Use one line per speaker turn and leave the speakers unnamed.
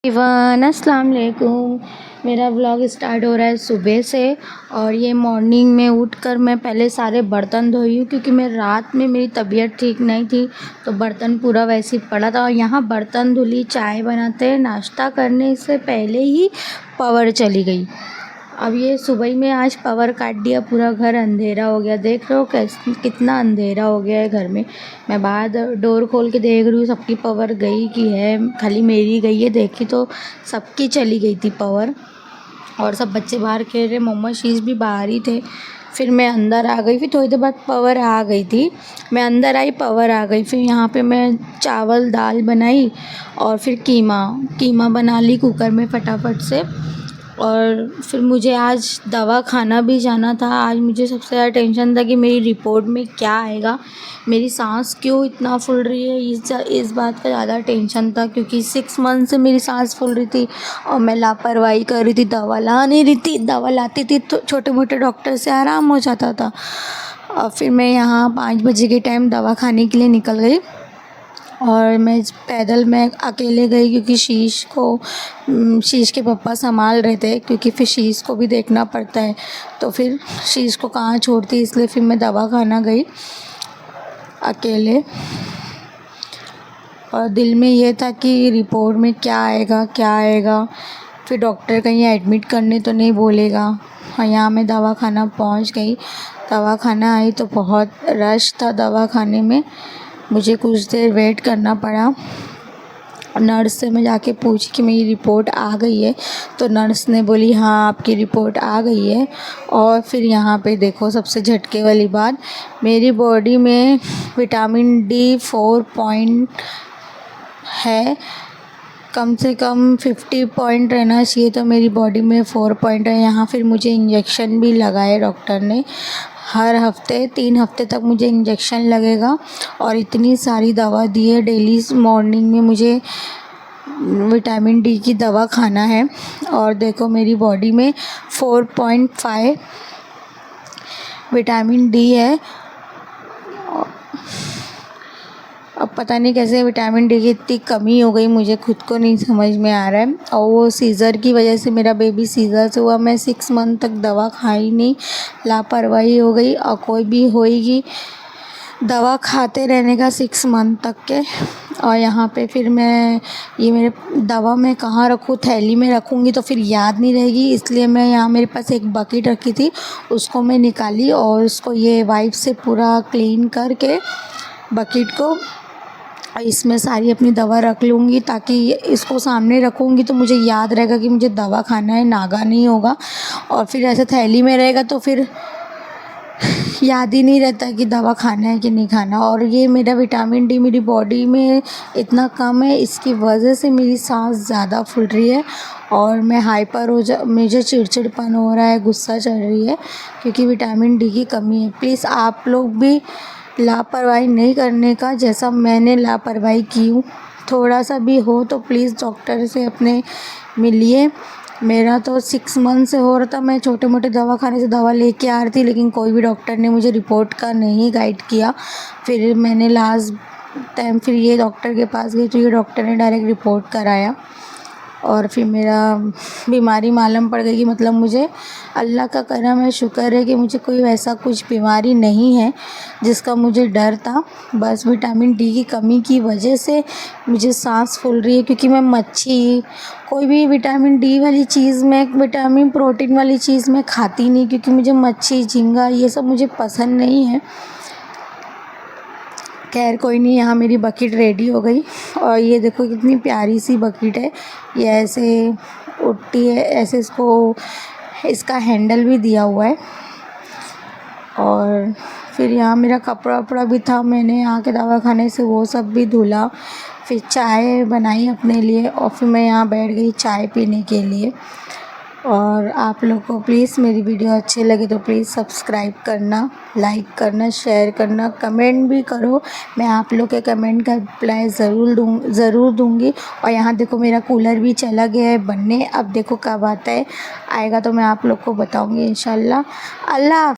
Ivan अस्सलाम वालेकुम। मेरा व्लॉग स्टार्ट हो रहा है सुबह से। और ये मॉर्निंग में उठकर मैं पहले सारे बर्तन धोई हूँ, क्योंकि मैं रात में मेरी तबीयत ठीक नहीं थी, तो बर्तन पूरा वैसे ही पड़ा था। और यहाँ बर्तन धुली, चाय बनाते हैं, नाश्ता करने से पहले ही पावर चली गई। अब ये सुबह ही में आज पावर काट दिया, पूरा घर अंधेरा हो गया। देख रहे हो कैसे कितना अंधेरा हो गया है घर में। मैं बाहर डोर खोल के देख रही हूँ सबकी पावर गई कि है, खाली मेरी गई है। देखी तो सबकी चली गई थी पावर। और सब बच्चे बाहर खेल रहे, मोहम्मद शीश भी बाहर ही थे। फिर मैं अंदर आ गई, फिर थोड़ी देर बाद पावर आ गई थी। मैं अंदर आई, पावर आ गई। फिर यहाँ पे मैं चावल दाल बनाई और फिर कीमा बना ली कुकर में फटाफट से। और फिर मुझे आज दवा खाना भी जाना था। आज मुझे सबसे ज़्यादा टेंशन था कि मेरी रिपोर्ट में क्या आएगा, मेरी सांस क्यों इतना फूल रही है, इस बात का ज़्यादा टेंशन था। क्योंकि 6 मंथ से मेरी सांस फूल रही थी और मैं लापरवाही कर रही थी, दवा ला नहीं रही थी। दवा लाती थी तो छोटे मोटे डॉक्टर से आराम हो जाता था। और फिर मैं यहाँ 5 बजे के टाइम दवा खाने के लिए निकल गई। और मैं अकेले गई, क्योंकि शीश के पापा संभाल रहे थे, क्योंकि फिर शीश को भी देखना पड़ता है। तो फिर शीश को कहाँ छोड़ती, इसलिए फिर मैं दवा खाना गई अकेले। और दिल में ये था कि रिपोर्ट में क्या आएगा। फिर डॉक्टर कहीं एडमिट करने तो नहीं बोलेगा। और यहाँ मैं दवा खाना पहुँच गई। दवा खाना आई तो बहुत रश था दवा खाने में। मुझे कुछ देर वेट करना पड़ा। नर्स से मैं जाके पूछी कि मेरी रिपोर्ट आ गई है, तो नर्स ने बोली हाँ आपकी रिपोर्ट आ गई है। और फिर यहाँ पे देखो सबसे झटके वाली बात, मेरी बॉडी में विटामिन डी 4 पॉइंट है। कम से कम 50 पॉइंट रहना चाहिए, तो मेरी बॉडी में 4 पॉइंट है। यहाँ फिर मुझे इंजेक्शन भी लगाए डॉक्टर ने। हर हफ्ते 3 हफ्ते तक मुझे इंजेक्शन लगेगा। और इतनी सारी दवा दी है। डेली मॉर्निंग में मुझे विटामिन डी की दवा खाना है। और देखो मेरी बॉडी में 4.5 विटामिन डी है। अब पता नहीं कैसे विटामिन डी की इतनी कमी हो गई, मुझे खुद को नहीं समझ में आ रहा है। और वो सीज़र की वजह से, मेरा बेबी सीज़र से हुआ, मैं 6 मंथ तक दवा खाई नहीं, लापरवाही हो गई। और कोई भी होएगी दवा खाते रहने का 6 मंथ तक के। और यहाँ पे फिर मेरे दवा मैं कहाँ रखूँ, थैली में रखूँगी तो फिर याद नहीं रहेगी, इसलिए मैं यहाँ मेरे पास एक बकेट रखी थी, उसको मैं निकाली और उसको ये वाइप से पूरा क्लीन करके बकेट को इसमें सारी अपनी दवा रख लूँगी, ताकि इसको सामने रखूँगी तो मुझे याद रहेगा कि मुझे दवा खाना है, नागा नहीं होगा। और फिर ऐसे थैली में रहेगा तो फिर याद ही नहीं रहता कि दवा खाना है कि नहीं खाना। और ये मेरा विटामिन डी मेरी बॉडी में इतना कम है, इसकी वजह से मेरी सांस ज़्यादा फूल रही है और मैं मुझे चिड़चिड़पन हो रहा है, गुस्सा चढ़ रही है, क्योंकि विटामिन डी की कमी है। प्लीज़ आप लोग भी लापरवाही नहीं करने का, जैसा मैंने लापरवाही की हूँ। थोड़ा सा भी हो तो प्लीज़ डॉक्टर से अपने मिलिए। मेरा तो 6 मंथ से हो रहा था, मैं छोटे मोटे दवाखाने से दवा लेके आ रही थी, लेकिन कोई भी डॉक्टर ने मुझे रिपोर्ट का नहीं गाइड किया। फिर मैंने लास्ट टाइम फिर ये डॉक्टर के पास गई, तो ये डॉक्टर ने डायरेक्ट रिपोर्ट कराया। और फिर मेरा बीमारी मालूम पड़ गई कि मतलब मुझे, अल्लाह का करम है, शुक्र है कि मुझे कोई वैसा कुछ बीमारी नहीं है जिसका मुझे डर था। बस विटामिन डी की कमी की वजह से मुझे सांस फूल रही है, क्योंकि मैं मच्छी, कोई भी विटामिन डी वाली चीज़ में, विटामिन प्रोटीन वाली चीज़ में खाती नहीं, क्योंकि मुझे मच्छी, झींगा ये सब मुझे पसंद नहीं है। खैर कोई नहीं, यहाँ मेरी बकेट रेडी हो गई। और ये देखो कितनी प्यारी सी बकेट है, ये ऐसे उठती है, ऐसे इसका हैंडल भी दिया हुआ है। और फिर यहाँ मेरा कपड़ा वपड़ा भी था, मैंने यहाँ के दवाखाने से वो सब भी धुला। फिर चाय बनाई अपने लिए और फिर मैं यहाँ बैठ गई चाय पीने के लिए। और आप लोग को प्लीज़ मेरी वीडियो अच्छी लगे तो प्लीज़ सब्सक्राइब करना, लाइक करना, शेयर करना, कमेंट भी करो। मैं आप लोग के कमेंट का रिप्लाई ज़रूर दूँगी। और यहाँ देखो मेरा कूलर भी चला गया है बनने, अब देखो कब आता है, आएगा तो मैं आप लोग को बताऊँगी इंशाल्लाह। अल्लाह।